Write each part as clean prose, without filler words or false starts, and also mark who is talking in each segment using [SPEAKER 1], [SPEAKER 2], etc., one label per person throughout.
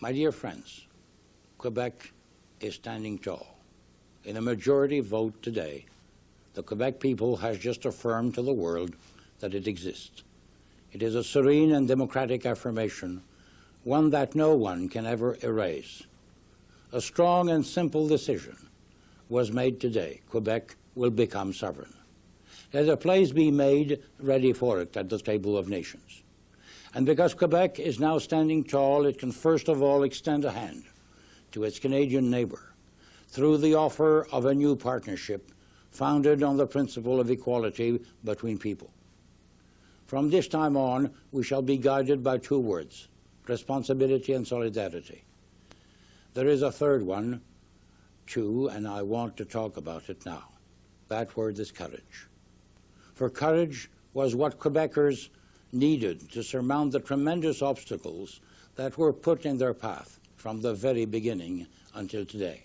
[SPEAKER 1] My dear friends, Quebec is standing tall. In a majority vote today, the Quebec people has just affirmed to the world that it exists. It is a serene and democratic affirmation, one that no one can ever erase. A strong and simple decision was made today. Quebec will become sovereign. Let a place be made ready for it at the table of nations. And because Quebec is now standing tall, it can first of all extend a hand to its Canadian neighbor through the offer of a new partnership founded on the principle of equality between people. From this time on, we shall be guided by two words: responsibility and solidarity. There is a third one, too, and I want to talk about it now. That word is courage. For courage was what Quebecers needed to surmount the tremendous obstacles that were put in their path from the very beginning until today,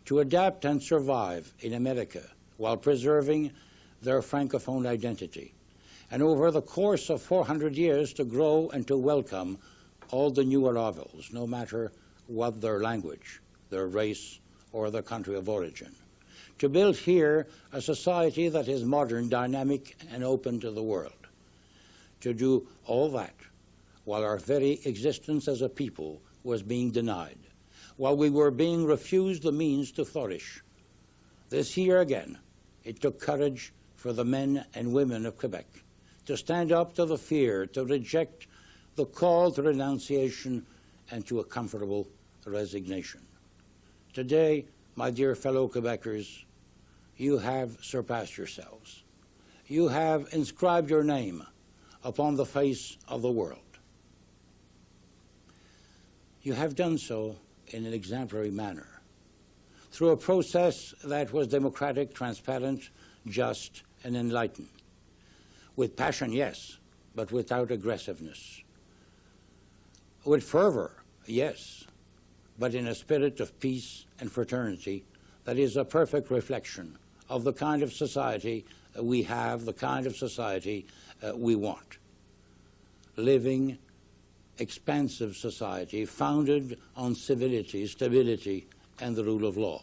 [SPEAKER 1] to adapt and survive in America while preserving their Francophone identity, and over the course of 400 years to grow and to welcome all the new arrivals, no matter what their language, their race, or their country of origin. To build here a society that is modern, dynamic, and open to the world. To do all that while our very existence as a people was being denied, while we were being refused the means to flourish. This year again, it took courage for the men and women of Quebec to stand up to the fear, to reject the call to renunciation and to a comfortable resignation. Today, my dear fellow Quebecers, you have surpassed yourselves. You have inscribed your name upon the face of the world. You have done so in an exemplary manner, through a process that was democratic, transparent, just, and enlightened. With passion, yes, but without aggressiveness. With fervor, yes, but in a spirit of peace and fraternity that is a perfect reflection of the kind of society we have, the kind of society we want. Living, expansive society founded on civility, stability, and the rule of law.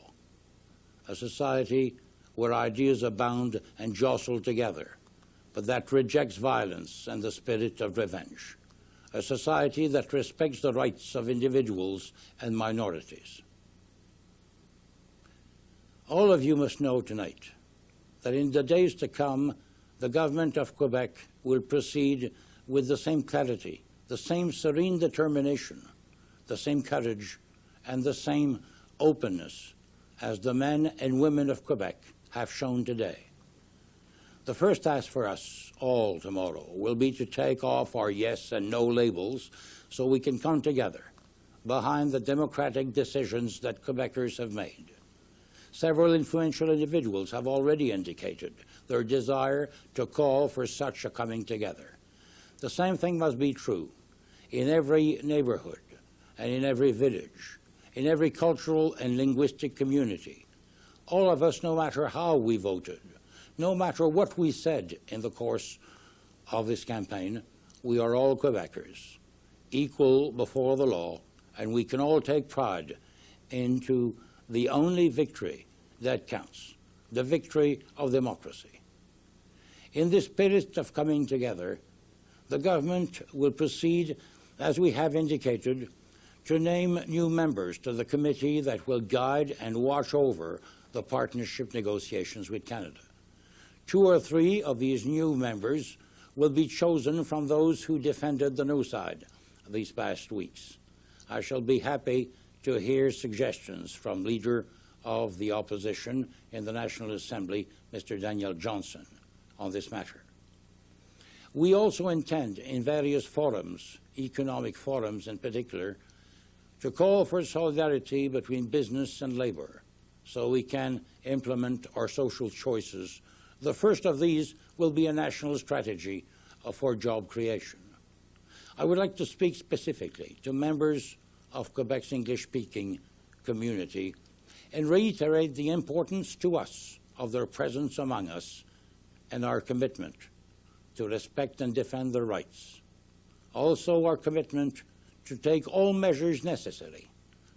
[SPEAKER 1] A society where ideas abound and jostle together, but that rejects violence and the spirit of revenge. A society that respects the rights of individuals and minorities. All of you must know tonight that in the days to come, the government of Quebec will proceed with the same clarity, the same serene determination, the same courage, and the same openness as the men and women of Quebec have shown today. The first task for us all tomorrow will be to take off our yes and no labels so we can come together behind the democratic decisions that Quebecers have made. Several influential individuals have already indicated their desire to call for such a coming together. The same thing must be true in every neighborhood and in every village, in every cultural and linguistic community. All of us, no matter how we voted, no matter what we said in the course of this campaign, we are all Quebecers, equal before the law, and we can all take pride into the only victory that counts, the victory of democracy. In this spirit of coming together, the government will proceed, as we have indicated, to name new members to the committee that will guide and watch over the partnership negotiations with Canada. 2 or 3 of these new members will be chosen from those who defended the no side these past weeks. I shall be happy to hear suggestions from Leader of the Opposition in the National Assembly, Mr. Daniel Johnson, on this matter. We also intend in various forums, economic forums in particular, to call for solidarity between business and labor so we can implement our social choices. The first of these will be a national strategy for job creation. I would like to speak specifically to members of Quebec's English-speaking community and reiterate the importance to us of their presence among us and our commitment to respect and defend their rights. Also our commitment to take all measures necessary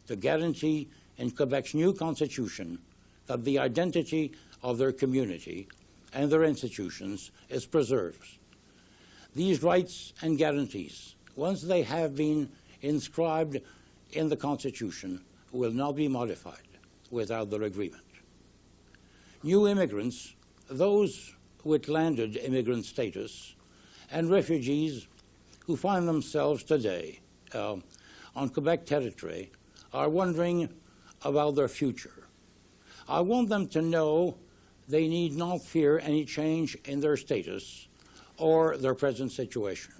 [SPEAKER 1] to guarantee in Quebec's new constitution that the identity of their community and their institutions is preserved. These rights and guarantees, once they have been inscribed in the Constitution, will not be modified without their agreement. New immigrants, those with landed immigrant status, and refugees who find themselves today on Quebec territory are wondering about their future. I want them to know they need not fear any change in their status or their present situation.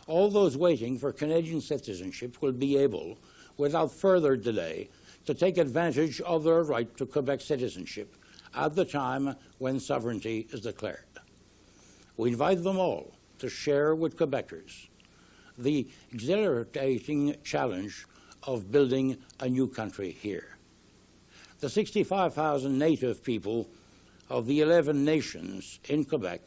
[SPEAKER 1] All those waiting for Canadian citizenship will be able, without further delay, to take advantage of their right to Quebec citizenship at the time when sovereignty is declared. We invite them all to share with Quebecers the exhilarating challenge of building a new country here. The 65,000 native people of the 11 nations in Quebec,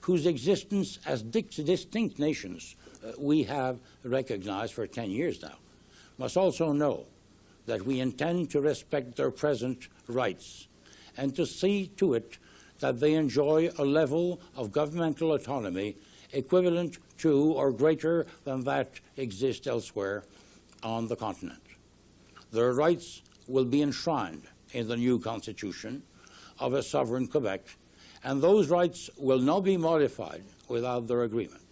[SPEAKER 1] whose existence as distinct nations we have recognized for 10 years now, must also know that we intend to respect their present rights and to see to it that they enjoy a level of governmental autonomy equivalent to or greater than that exists elsewhere on the continent. Their rights will be enshrined in the new constitution of a sovereign Quebec, and those rights will not be modified without their agreement.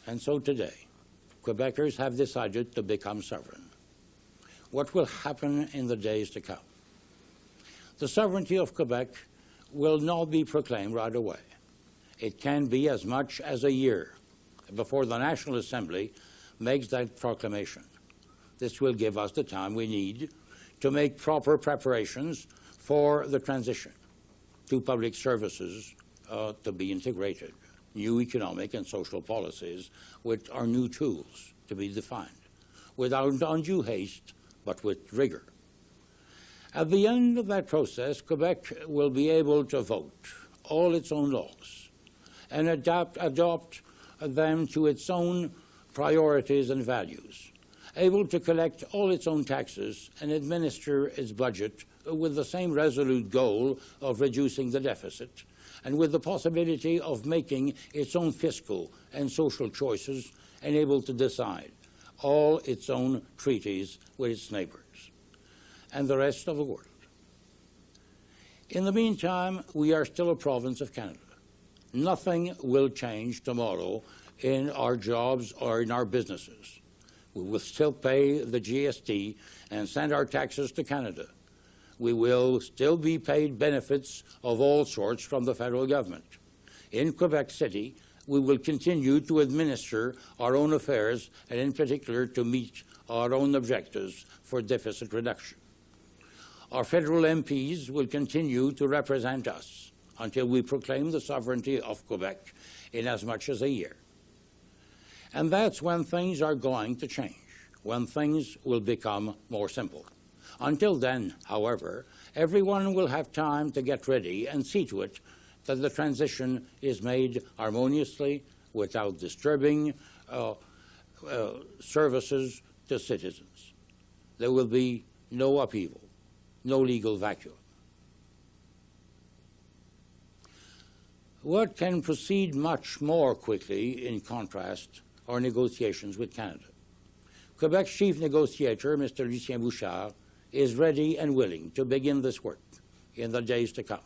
[SPEAKER 1] And so today, Quebecers have decided to become sovereign. What will happen in the days to come? The sovereignty of Quebec will not be proclaimed right away. It can be as much as a year before the National Assembly makes that proclamation. This will give us the time we need to make proper preparations for the transition to public services to be integrated, new economic and social policies which are new tools to be defined, without undue haste, but with rigor. At the end of that process, Quebec will be able to vote all its own laws and adopt them to its own priorities and values, able to collect all its own taxes and administer its budget with the same resolute goal of reducing the deficit, and with the possibility of making its own fiscal and social choices, and able to decide all its own treaties with its neighbors and the rest of the world. In the meantime, we are still a province of Canada. Nothing will change tomorrow in our jobs or in our businesses. We will still pay the GST and send our taxes to Canada. We will still be paid benefits of all sorts from the federal government. In Quebec City, we will continue to administer our own affairs and in particular to meet our own objectives for deficit reduction. Our federal MPs will continue to represent us until we proclaim the sovereignty of Quebec in as much as a year. And that's when things are going to change, when things will become more simple. Until then, however, everyone will have time to get ready and see to it that the transition is made harmoniously without disturbing services to citizens. There will be no upheaval, no legal vacuum. What can proceed much more quickly, in contrast, are negotiations with Canada. Quebec's chief negotiator, Mr. Lucien Bouchard, is ready and willing to begin this work in the days to come.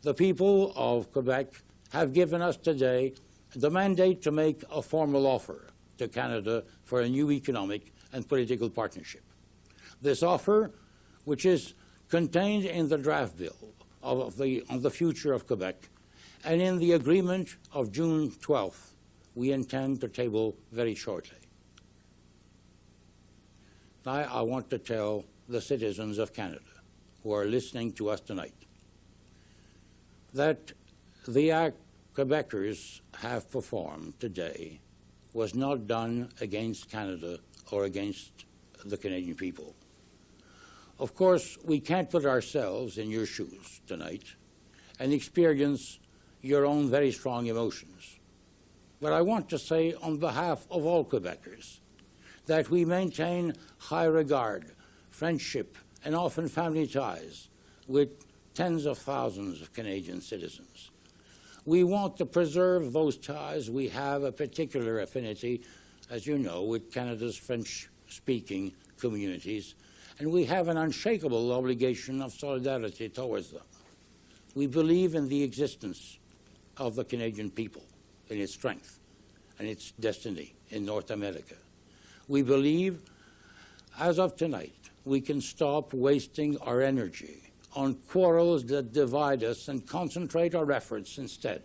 [SPEAKER 1] The people of Quebec have given us today the mandate to make a formal offer to Canada for a new economic and political partnership. This offer, which is contained in the draft bill on the future of Quebec and in the agreement of June 12th, we intend to table very shortly. Now, I want to tell the citizens of Canada who are listening to us tonight that the act Quebecers have performed today was not done against Canada or against the Canadian people. Of course, we can't put ourselves in your shoes tonight and experience your own very strong emotions. But I want to say on behalf of all Quebecers that we maintain high regard, friendship, and often family ties with tens of thousands of Canadian citizens. We want to preserve those ties. We have a particular affinity, as you know, with Canada's French-speaking communities, and we have an unshakable obligation of solidarity towards them. We believe in the existence of the Canadian people, in its strength and its destiny in North America. We believe, as of tonight, we can stop wasting our energy on quarrels that divide us and concentrate our efforts instead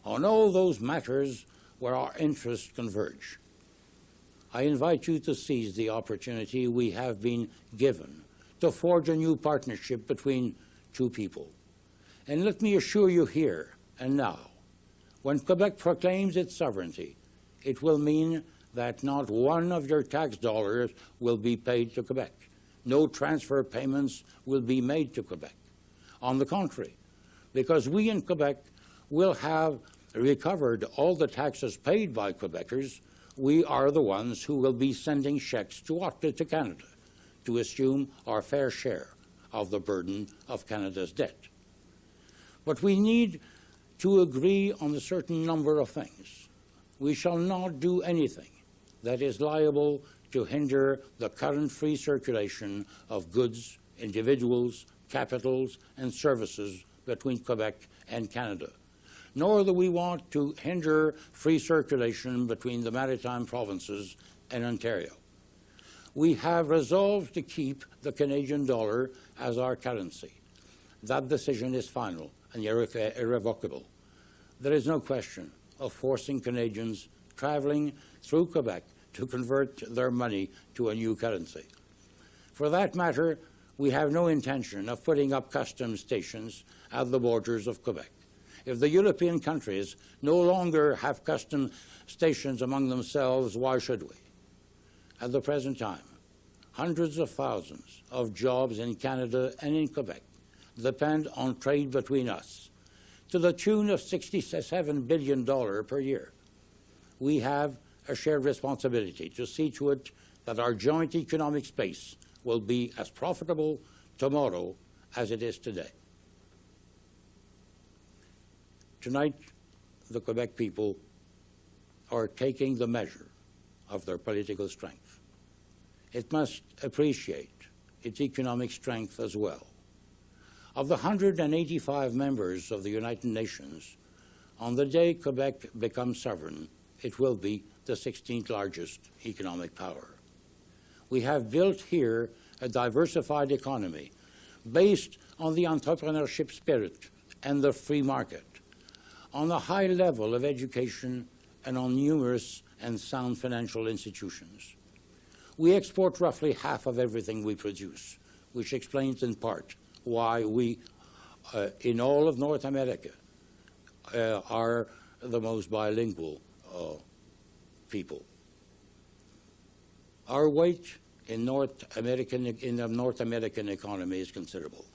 [SPEAKER 1] on all those matters where our interests converge. I invite you to seize the opportunity we have been given to forge a new partnership between two people. And let me assure you here and now, when Quebec proclaims its sovereignty, it will mean that not one of your tax dollars will be paid to Quebec. No transfer payments will be made to Quebec. On the contrary, because we in Quebec will have recovered all the taxes paid by Quebecers, we are the ones who will be sending checks to Canada to assume our fair share of the burden of Canada's debt. But we need to agree on a certain number of things. We shall not do anything that is liable to hinder the current free circulation of goods, individuals, capitals, and services between Quebec and Canada. Nor do we want to hinder free circulation between the maritime provinces and Ontario. We have resolved to keep the Canadian dollar as our currency. That decision is final and irrevocable. There is no question of forcing Canadians traveling through Quebec to convert their money to a new currency. For that matter, we have no intention of putting up customs stations at the borders of Quebec. If the European countries no longer have customs stations among themselves, why should we? At the present time, hundreds of thousands of jobs in Canada and in Quebec depend on trade between us, to the tune of $67 billion per year. We have a shared responsibility to see to it that our joint economic space will be as profitable tomorrow as it is today. Tonight, the Quebec people are taking the measure of their political strength. It must appreciate its economic strength as well. Of the 185 members of the United Nations, on the day Quebec becomes sovereign, it will be the 16th largest economic power. We have built here a diversified economy based on the entrepreneurship spirit and the free market, on a high level of education, and on numerous and sound financial institutions. We export roughly half of everything we produce, which explains in part why we, in all of North America, are the most bilingual people. Our weight in the North American economy is considerable.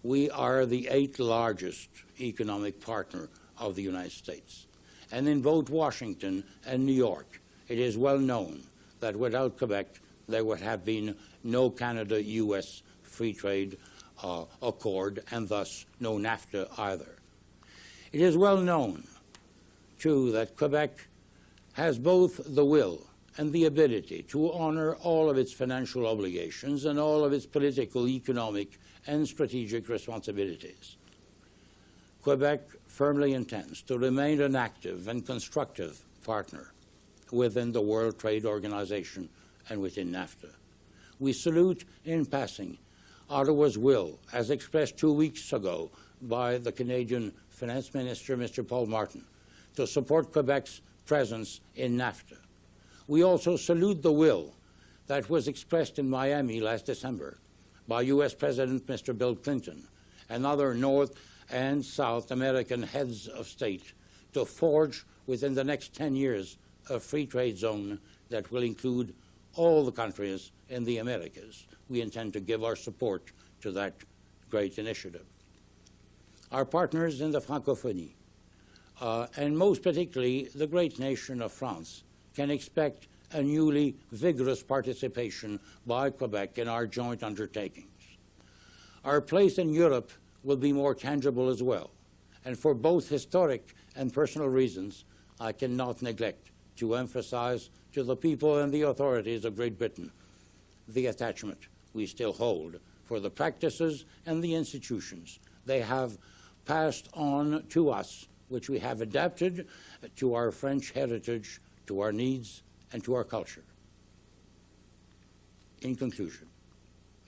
[SPEAKER 1] We are the 8th largest economic partner of the United States. And in both Washington and New York, it is well known that without Quebec, there would have been no Canada-U.S. free trade accord, and thus no NAFTA either. It is well known, too, that Quebec has both the will and the ability to honor all of its financial obligations and all of its political, economic, and strategic responsibilities. Quebec firmly intends to remain an active and constructive partner within the World Trade Organization and within NAFTA. We salute, in passing, Ottawa's will, as expressed 2 weeks ago by the Canadian Finance Minister, Mr. Paul Martin, to support Quebec's presence in NAFTA. We also salute the will that was expressed in Miami last December by U.S. President Mr. Bill Clinton and other North and South American heads of state to forge within the next 10 years a free trade zone that will include all the countries in the Americas. We intend to give our support to that great initiative. Our partners in the Francophonie and most particularly the great nation of France, can expect a newly vigorous participation by Quebec in our joint undertakings. Our place in Europe will be more tangible as well, and for both historic and personal reasons, I cannot neglect to emphasize to the people and the authorities of Great Britain the attachment we still hold for the practices and the institutions they have passed on to us, which we have adapted to our French heritage, to our needs, and to our culture. In conclusion,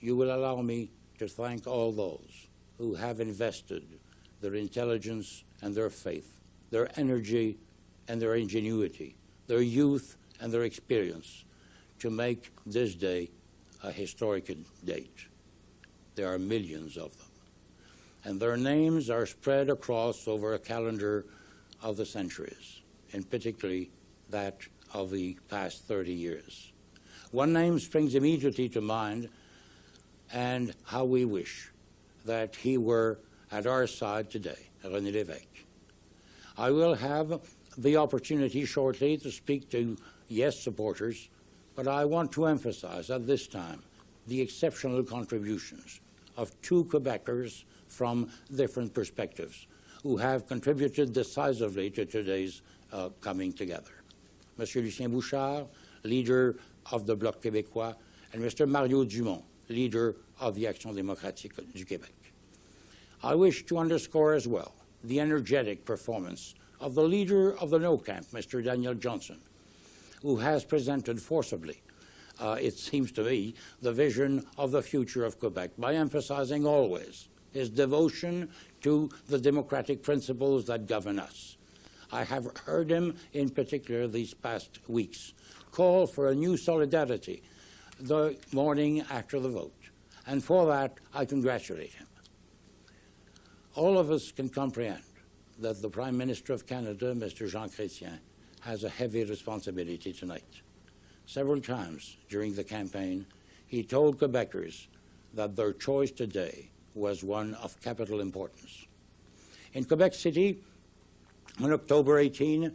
[SPEAKER 1] you will allow me to thank all those who have invested their intelligence and their faith, their energy and their ingenuity, their youth and their experience to make this day a historic date. There are millions of them, and their names are spread across over a calendar of the centuries, and particularly that of the past 30 years. One name springs immediately to mind, and how we wish that he were at our side today, René Lévesque. I will have the opportunity shortly to speak to yes supporters, but I want to emphasize at this time the exceptional contributions of two Quebecers from different perspectives who have contributed decisively to today's coming together. Monsieur Lucien Bouchard, leader of the Bloc Québécois, and Mr. Mario Dumont, leader of the Action démocratique du Québec. I wish to underscore as well the energetic performance of the leader of the No Camp, Mr. Daniel Johnson, who has presented forcibly, it seems to me, the vision of the future of Quebec by emphasizing always his devotion to the democratic principles that govern us. I have heard him, in particular these past weeks, call for a new solidarity the morning after the vote, and for that I congratulate him. All of us can comprehend that the Prime Minister of Canada, Mr. Jean Chrétien, has a heavy responsibility tonight. Several times during the campaign, he told Quebecers that their choice today was one of capital importance. In Quebec City, on October 18,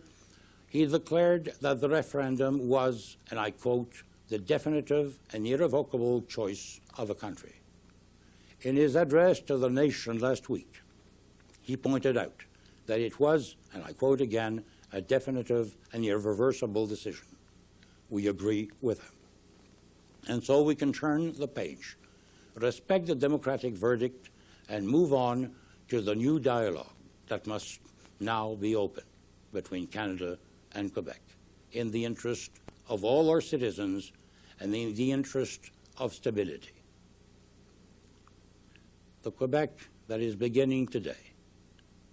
[SPEAKER 1] he declared that the referendum was, and I quote, the definitive and irrevocable choice of the country. In his address to the nation last week, he pointed out that it was, and I quote again, a definitive and irreversible decision. We agree with him. And so we can turn the page, respect the democratic verdict, and move on to the new dialogue that must now be open between Canada and Quebec in the interest of all our citizens and in the interest of stability. The Quebec that is beginning today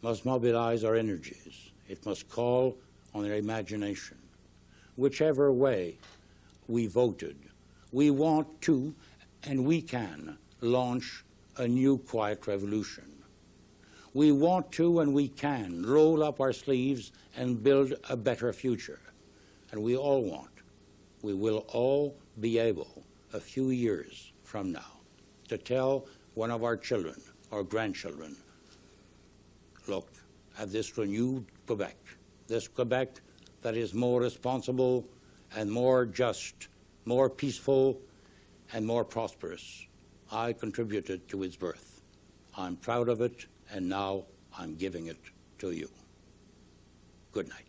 [SPEAKER 1] must mobilize our energies. It must call on our imagination. Whichever way we voted, we want to and we can launch a new quiet revolution. We want to and we can roll up our sleeves and build a better future. And we all want, we will all be able, a few years from now, to tell one of our children or grandchildren, look at this renewed Quebec, this Quebec that is more responsible and more just, more peaceful and more prosperous. I contributed to its birth. I'm proud of it, and now I'm giving it to you. Good night.